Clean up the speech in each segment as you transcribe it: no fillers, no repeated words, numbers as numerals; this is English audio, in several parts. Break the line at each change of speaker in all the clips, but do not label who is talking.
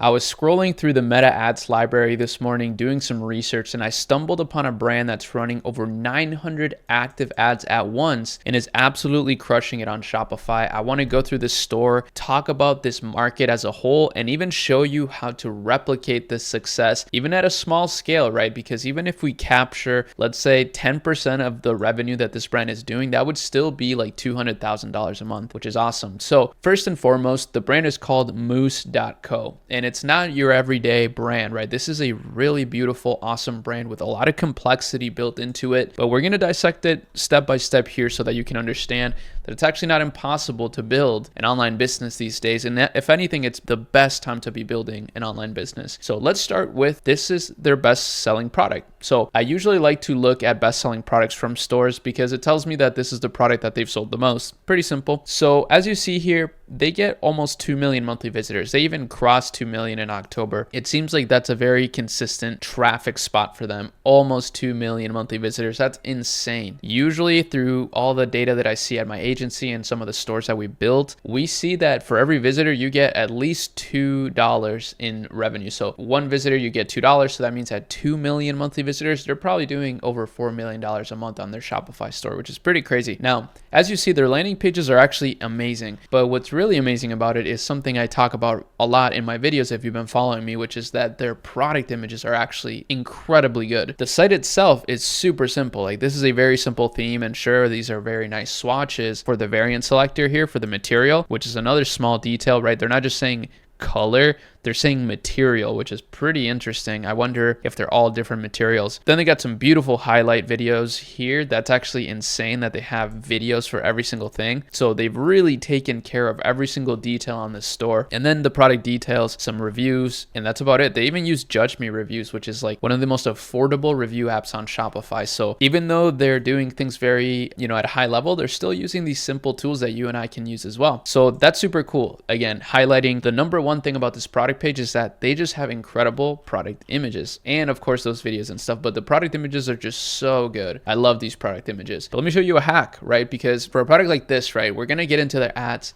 I was scrolling through the Meta Ads library this morning doing some research, and I stumbled upon a brand that's running over 900 active ads at once and is absolutely crushing it on Shopify. I want to go through this store, talk about this market as a whole, and even show you how to replicate this success even at a small scale, right? Because even if we capture, let's say 10% of the revenue that this brand is doing, that would still be like $200,000 a month, which is awesome. So first and foremost, the brand is called Moose.co, and it's not your everyday brand, right? This is a really beautiful, awesome brand with a lot of complexity built into it, but we're going to dissect it step by step here so that you can understand that it's actually not impossible to build an online business these days. And that, if anything, it's the best time to be building an online business. So let's start with, this is their best selling product. So I usually like to look at best selling products from stores because it tells me that this is the product that they've sold the most. Pretty simple. So as you see here, they get almost 2 million monthly visitors. They even crossed 2 million in October. It seems like that's a very consistent traffic spot for them. Almost 2 million monthly visitors. That's insane. Usually through all the data that I see at my agency and some of the stores that we built, we see that for every visitor, you get at least $2 in revenue. So one visitor, you get $2. So that means at 2 million monthly visitors, they're probably doing over $4 million a month on their Shopify store, which is pretty crazy. Now, as you see, their landing pages are actually amazing. But what's really amazing about it is something I talk about a lot in my videos if you've been following me, which is that their product images are actually incredibly good. The site itself is super simple. Like, this is a very simple theme, and sure, these are very nice swatches for the variant selector here for the material, which is another small detail, right? They're not just saying color, they're saying material, which is pretty interesting. I wonder if they're all different materials. Then they got some beautiful highlight videos here. That's actually insane that they have videos for every single thing. So they've really taken care of every single detail on this store. And then the product details, some reviews, and that's about it. They even use Judge Me Reviews, which is like one of the most affordable review apps on Shopify. So even though they're doing things very, at a high level, they're still using these simple tools that you and I can use as well. So that's super cool. Again, highlighting the number one thing about this product page is that they just have incredible product images, and of course those videos and stuff, but the product images are just so good. I love these product images. But let me show you a hack, right? Because for a product like this, right, we're going to get into their ads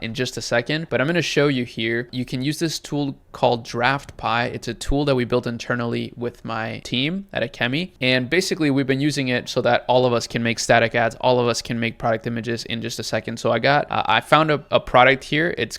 in just a second, but I'm going to show you here. You can use this tool called DraftPi. It's a tool that we built internally with my team at Ecommerce, and basically we've been using it so that all of us can make static ads, all of us can make product images in just a second. So I found a product here. It's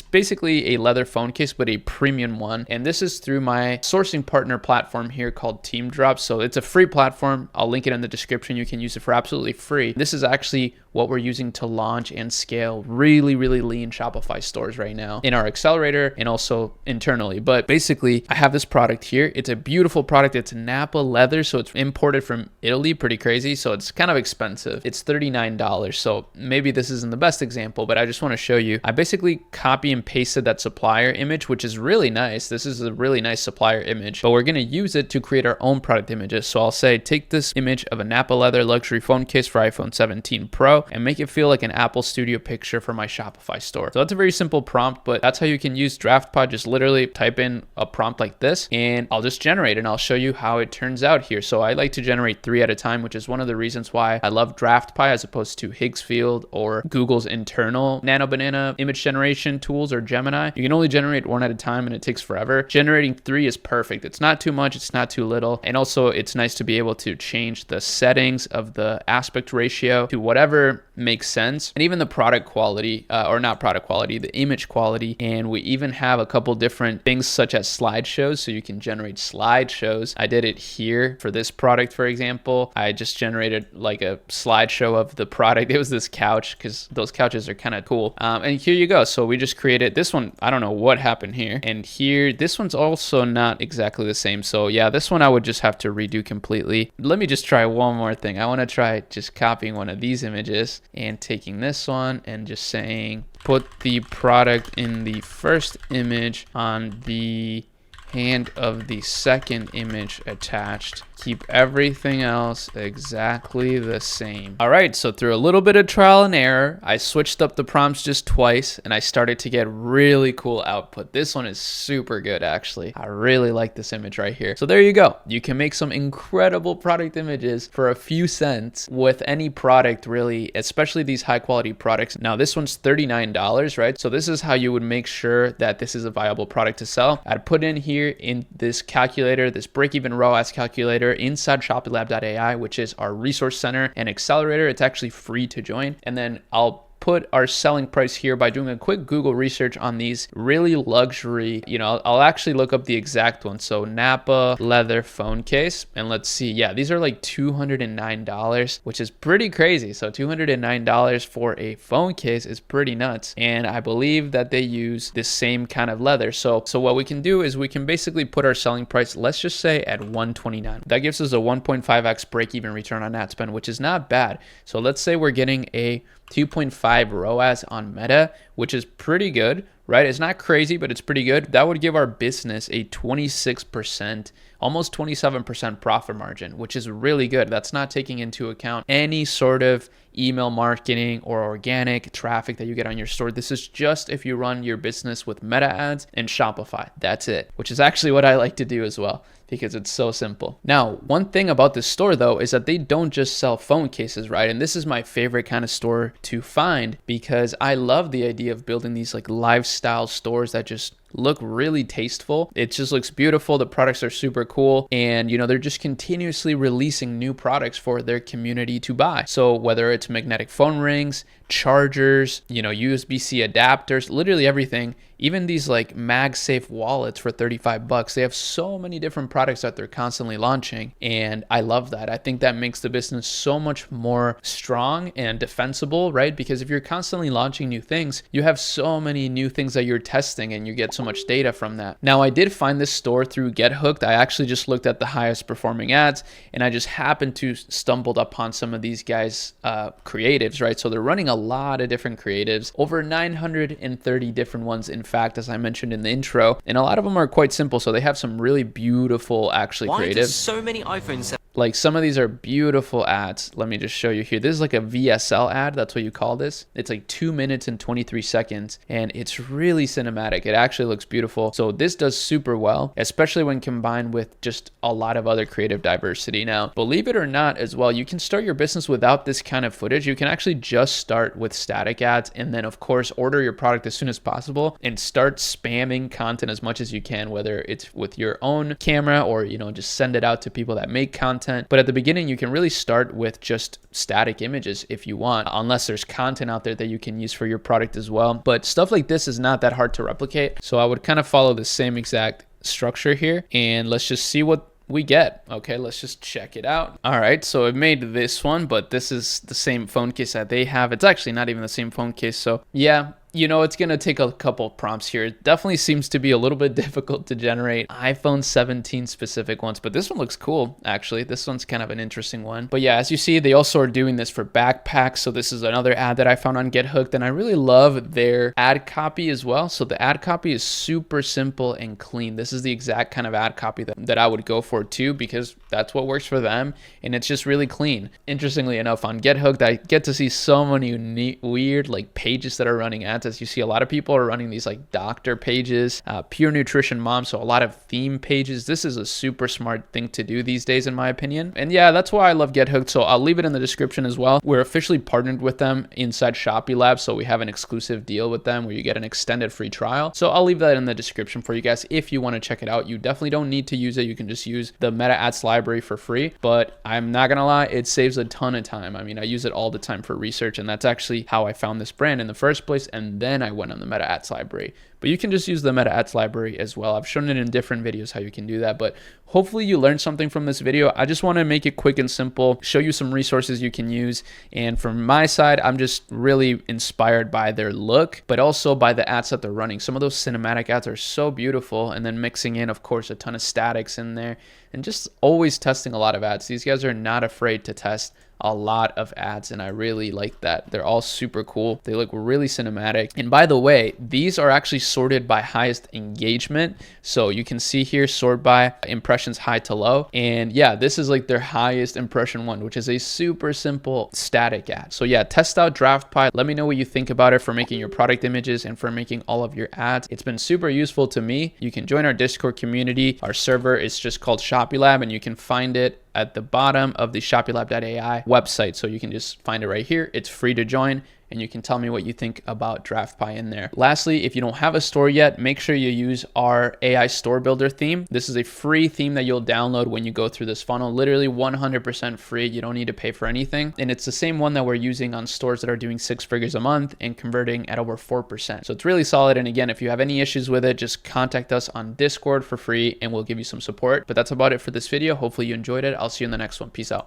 basically a leather phone case, but a premium one, and this is through my sourcing partner platform here called Team Drop. So it's a free platform. I'll link it in the description. You can use it for absolutely free. This is actually what we're using to launch and scale really lean Shopify stores right now in our accelerator and also internally. But basically, I have this product here. It's a beautiful product. It's Napa leather, so it's imported from Italy. Pretty crazy. So it's kind of expensive. It's $39. So maybe this isn't the best example, but I just want to show you. I basically copy and pasted that supplier image, which is really nice. This is a really nice supplier image, but we're going to use it to create our own product images. So I'll say, take this image of a Napa leather luxury phone case for iPhone 17 Pro and make it feel like an Apple Studio picture for my Shopify store. So that's a very simple prompt, but that's how you can use DraftPod. Just literally type in a prompt like this and I'll just generate, and I'll show you how it turns out here. So I like to generate 3 at a time, which is one of the reasons why I love DraftPi as opposed to Higgsfield or Google's internal Nano Banana image generation tools or Gemini. You can only generate 1 at a time and it takes forever. Generating 3 is perfect. It's not too much, it's not too little. And also it's nice to be able to change the settings of the aspect ratio to whatever makes sense, and even the product quality, or not product quality, the image quality. And we even have a couple different things such as slideshows, so you can generate slideshows. I did it here for this product, for example. I just generated like a slideshow of the product. It was this couch, because those couches are kind of cool. And here you go. So we just created this one. I don't know what happened here. And here, this one's also not exactly the same. So yeah, this one I would just have to redo completely. Let me just try one more thing. I want to try just copying one of these images and taking this one and just saying, put the product in the first image on the hand of the second image attached. keep everything else exactly the same. All right, so through a little bit of trial and error, I switched up the prompts just twice and I started to get really cool output. This one is super good, actually. I really like this image right here. So there you go. You can make some incredible product images for a few cents with any product, really, especially these high quality products. Now this one's $39, right? So this is how you would make sure that this is a viable product to sell. I'd put in here in this calculator, this break-even ROAS calculator inside ShopeLab.ai, which is our resource center and accelerator. It's actually free to join. And then I'll put our selling price here by doing a quick Google research on these really luxury, I'll actually look up the exact one. So Napa leather phone case, and let's see. Yeah, these are like $209, which is pretty crazy. So $209 for a phone case is pretty nuts. And I believe that they use the same kind of leather. So what we can do is we can basically put our selling price, let's just say at $129. That gives us a 1.5x break-even return on ad spend, which is not bad. So let's say we're getting a 2.5 ROAS on Meta, which is pretty good, right? It's not crazy, but it's pretty good. That would give our business a 26%, almost 27% profit margin, which is really good. That's not taking into account any sort of email marketing or organic traffic that you get on your store. This is just if you run your business with Meta ads and Shopify. That's it, which is actually what I like to do as well, because it's so simple. Now, one thing about this store though is that they don't just sell phone cases, right? And this is my favorite kind of store to find because I love the idea of building these like lifestyle stores that just look really tasteful. It just looks beautiful. The products are super cool. And, they're just continuously releasing new products for their community to buy. So whether it's magnetic phone rings, chargers, USB-C adapters, literally everything, even these like MagSafe wallets for $35. They have so many different products that they're constantly launching. And I love that. I think that makes the business so much more strong and defensible, right? Because if you're constantly launching new things, you have so many new things that you're testing and you get so much data from that. Now, I did find this store through Get Hooked. I actually just looked at the highest performing ads and I just happened to stumbled upon some of these guys' creatives, right? So they're running a lot of different creatives, over 930 different ones, in fact, as I mentioned in the intro, and a lot of them are quite simple. So they have some really beautiful actually creatives. Why do so many iPhones? Like some of these are beautiful ads. Let me just show you here. This is like a VSL ad. That's what you call this. It's like 2 minutes and 23 seconds and it's really cinematic. It actually looks beautiful. So this does super well, especially when combined with just a lot of other creative diversity. Now, believe it or not as well, you can start your business without this kind of footage. You can actually just start with static ads and then of course order your product as soon as possible and start spamming content as much as you can, whether it's with your own camera or, just send it out to people that make content. But at the beginning, you can really start with just static images if you want, unless there's content out there that you can use for your product as well. But stuff like this is not that hard to replicate. So I would kind of follow the same exact structure here and let's just see what we get. Okay, let's just check it out. All right, so it made this one, but this is the same phone case that they have. It's actually not even the same phone case. So yeah, it's going to take a couple prompts here. It definitely seems to be a little bit difficult to generate iPhone 17 specific ones, but this one looks cool, actually. This one's kind of an interesting one. But yeah, as you see, they also are doing this for backpacks. So this is another ad that I found on Get Hooked, and I really love their ad copy as well. So the ad copy is super simple and clean. This is the exact kind of ad copy that I would go for too, because that's what works for them, and it's just really clean. Interestingly enough, on Get Hooked, I get to see so many weird like pages that are running ads. As you see, a lot of people are running these like doctor pages, pure nutrition mom, so a lot of theme pages. This is a super smart thing to do these days, in my opinion. And yeah, that's why I love Get Hooked. So I'll leave it in the description as well. We're officially partnered with them inside ShopeLab, so we have an exclusive deal with them where you get an extended free trial. So I'll leave that in the description for you guys if you want to check it out. You definitely don't need to use it. You can just use the Meta Ads library for free, but I'm not gonna lie, it saves a ton of time. I mean, I use it all the time for research, and that's actually how I found this brand in the first place, and then I went on the Meta Ads library. But you can just use the Meta Ads library as well. I've shown it in different videos how you can do that, but hopefully you learned something from this video. I just want to make it quick and simple, show you some resources you can use. And from my side, I'm just really inspired by their look, but also by the ads that they're running. Some of those cinematic ads are so beautiful, and then mixing in, of course, a ton of statics in there, and just always testing a lot of ads. These guys are not afraid to test a lot of ads, and I really like that. They're all super cool. They look really cinematic. And by the way, these are actually sorted by highest engagement. So you can see here, sort by impressions high to low. And yeah, this is like their highest impression one, which is a super simple static ad. So yeah, test out DraftPi. Let me know what you think about it for making your product images and for making all of your ads. It's been super useful to me. You can join our Discord community. Our server is just called ShoppyLab, and you can find it at the bottom of the shoppylab.ai website. So you can just find it right here. It's free to join, and you can tell me what you think about DraftPi in there. Lastly, if you don't have a store yet, make sure you use our AI store builder theme. This is a free theme that you'll download when you go through this funnel, literally 100% free. You don't need to pay for anything. And it's the same one that we're using on stores that are doing 6 figures a month and converting at over 4%. So it's really solid. And again, if you have any issues with it, just contact us on Discord for free and we'll give you some support. But that's about it for this video. Hopefully you enjoyed it. I'll see you in the next one. Peace out.